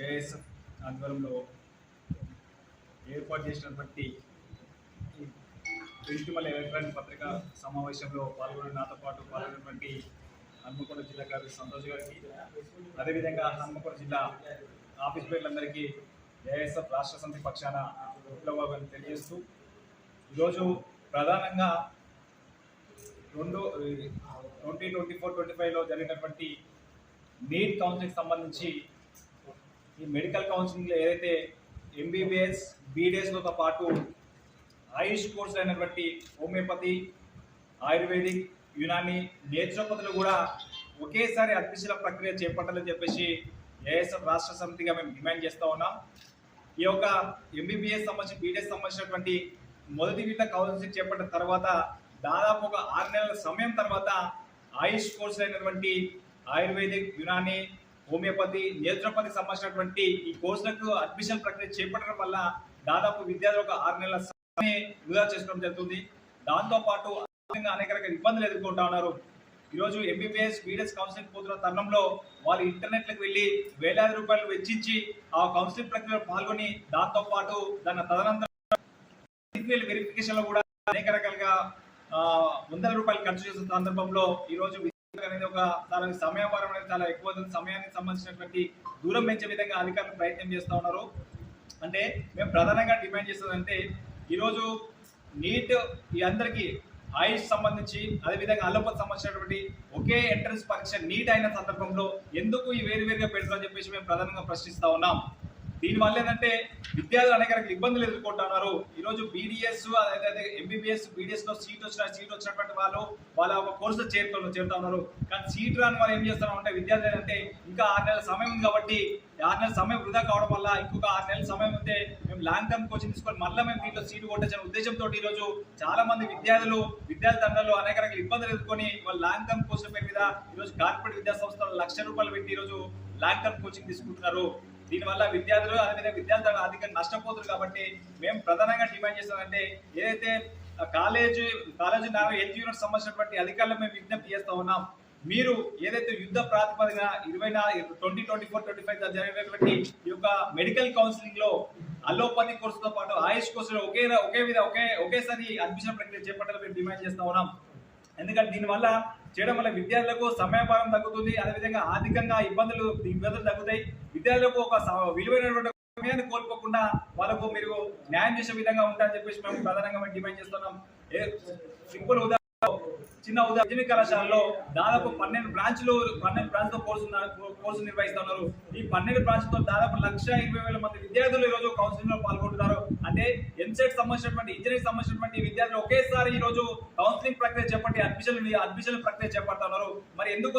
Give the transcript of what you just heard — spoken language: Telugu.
ఏఎస్ఎఫ్ ఆధ్వర్యంలో ఏర్పాటు చేసినటువంటి ప్రింట్ ఎలక్ట్రానిక్ పత్రికా సమావేశంలో నాతో పాటు పాల్గొన్నటువంటి హన్మకొండ జిల్లా గారి సంతోష్ గారికి, అదేవిధంగా హన్మకొండ జిల్లా ఆఫీస్ పేర్లందరికీ ఏఎస్ఎఫ్ రాష్ట్ర సమితి పక్షాన విప్లవాలను తెలియజేస్తూ, ఈరోజు ప్రధానంగా 2024-25లో జరిగినటువంటి నీట్ కౌన్సిలింగ్ సంబంధించి ఈ మెడికల్ కౌన్సిలింగ్లో ఏదైతే ఎంబీబీఎస్ బీడీఎస్లతో పాటు ఆయుష్ కోర్సులు అయినటువంటి హోమియోపతి, ఆయుర్వేదిక్, యునాని, నేచురోపతులు కూడా ఒకేసారి అడ్మిషన్ల ప్రక్రియ చేపట్టాలని చెప్పేసి ఏఎస్ఎఫ్ రాష్ట్ర సమితిగా మేము డిమాండ్ చేస్తూ ఉన్నాం. ఈ యొక్క ఎంబీబీఎస్ సంబంధించి బీడీఎస్ సంబంధించినటువంటి మొదటి విడత కౌన్సిలింగ్ చేపట్టిన తర్వాత దాదాపు ఒక 6 నెలల సమయం తర్వాత ఆయుష్ కోర్సులు అయినటువంటి ఆయుర్వేదిక్, యునాని, హోమియోపతి, నేచురోపతికి సంబంధించినటువంటి ఈ కోర్సులకు అడ్మిషన్ ప్రక్రియ చేపట్టడం వల్ల దాదాపు విద్యార్థులు ఒక 6 నెలల సమయం వృధా చేసుకోవడం జరుగుతుంది. దాంతోపాటు అనేక రకాల ఇబ్బందులు ఎదుర్కొంటా ఉన్నారు. ఈరోజు ఎంబీబీఎస్ బీడీఎస్ కౌన్సిలింగ్ పోతున్న తరుణంలో వాళ్ళు ఇంటర్నెట్లకు వెళ్ళి వేలాది రూపాయలు వెచ్చించి ఆ కౌన్సిలింగ్ ప్రక్రియలో పాల్గొని దాంతోపాటు దాని తదనంతరం వెరిఫికేషన్ లో కూడా అనేక రకాలుగా వందల రూపాయలు ఖర్చు చేసిన సందర్భంలో ఈరోజు అనేది ఒక చాలా సమయభారం అనేది చాలా ఎక్కువ సమయానికి సంబంధించినటువంటి దూరం పెంచే విధంగా అధికారులు ప్రయత్నం చేస్తూ ఉన్నారు. అంటే మేము ప్రధానంగా డిమాండ్ చేస్తుందంటే ఈరోజు నీట్ ఈ అందరికీ ఆయుష్ సంబంధించి అదేవిధంగా అల్లోపతి సంబంధించినటువంటి ఒకే ఎంట్రన్స్ పరీక్ష నీట్ అయిన సందర్భంలో ఎందుకు ఈ వేరువేరుగా పెడతారని చెప్పేసి మేము ప్రధానంగా ప్రశ్నిస్తా ఉన్నాం. దీనివల్ల ఏంటంటే విద్యార్థులు అనేక రకాల ఇబ్బందులు ఎదుర్కొంటున్నారు. ఈరోజు బీడీఎస్ అదే ఎంబీబీఎస్ బీడీఎస్ లో సీట్ వచ్చినటువంటి వాళ్ళు వాళ్ళ ఒక కోర్సులో చేరుతా ఉన్నారు. కానీ సీట్ రాని వాళ్ళు ఏం చేస్తున్నారు అంటే విద్యార్థులు అంటే ఇంకా 6 నెలల సమయం ఉంది కాబట్టి 6 నెలల సమయం వృధా కావడం వల్ల ఇంకొక 6 నెలల సమయం ఉంటే మేము లాంగ్ టర్మ్ కోచింగ్ తీసుకొని మళ్ళీ మేము దీంట్లో సీటు కొట్టచ్చే ఉద్దేశంతో ఈరోజు చాలా మంది విద్యార్థి తండ్రులు అనేక రకాల ఇబ్బందులు ఎదుర్కొని వాళ్ళు లాంగ్ టర్మ్ కోచింగ్ పేరు మీద ఈరోజు కార్పొరేట్ విద్యా సంస్థలు ₹1,00,000 పెట్టి ఈరోజు లాంగ్ టర్మ్ కోచింగ్ తీసుకుంటున్నారు. దీనివల్ల విద్యార్థులు అదేవిధంగా విద్యార్థులు అధికంగా నష్టపోతున్నారు. కాబట్టి మేము ప్రధానంగా డిమాండ్ చేస్తామంటే ఏదైతే కాలేజీ హెల్త్ యూనిట్ సంబంధించినటువంటి అధికారులు మేము విజ్ఞప్తి చేస్తా ఉన్నాం. మీరు ఏదైతే యుద్ధ ప్రాతిపదికన 2024-25 జరిగినటువంటి ఈ యొక్క మెడికల్ కౌన్సిలింగ్ లో అల్లోపతి కోర్సుతో పాటు ఆయుష్ కోర్సులో ఒకేసారి అడ్మిషన్ ప్రక్రియ చేపట్టాలని మేము డిమాండ్ చేస్తా ఉన్నాం. ఎందుకంటే దీనివల్ల చేయడం వల్ల విద్యార్థులకు సమయభారం తగ్గుతుంది, అదేవిధంగా ఆర్థికంగా ఇబ్బందులు తగ్గుతాయి. విద్యార్థులకు ఒక విలువైనటువంటి సమయాన్ని కోల్పోకుండా వాళ్ళకు మీరు న్యాయం చేసే విధంగా ఉంటారని చెప్పేసి మేము ప్రధానంగా డిమాండ్ చేస్తున్నాం. సింపుల్ చిన్న ఇంజనీరింగ్ కళాశాలలో దాదాపు 12 బ్రాంచ్లతో కోర్సు నిర్వహిస్తున్నారు. ఈ 12 బ్రాంచ్లతో దాదాపు 1,20,000 మంది విద్యార్థులు ఈరోజు కౌన్సిలింగ్ లో పాల్గొంటున్నారు. అంటే ఎంసెట్ సంబంధించినటువంటి ఇంజనీరింగ్ సంబంధించినటువంటి విద్యార్థులు ఒకేసారి ఈ రోజు కౌన్సిలింగ్ ప్రక్రియ చేపట్టి అడ్మిషన్ ప్రక్రియ చేపడుతున్నారు. మరి ఎందుకు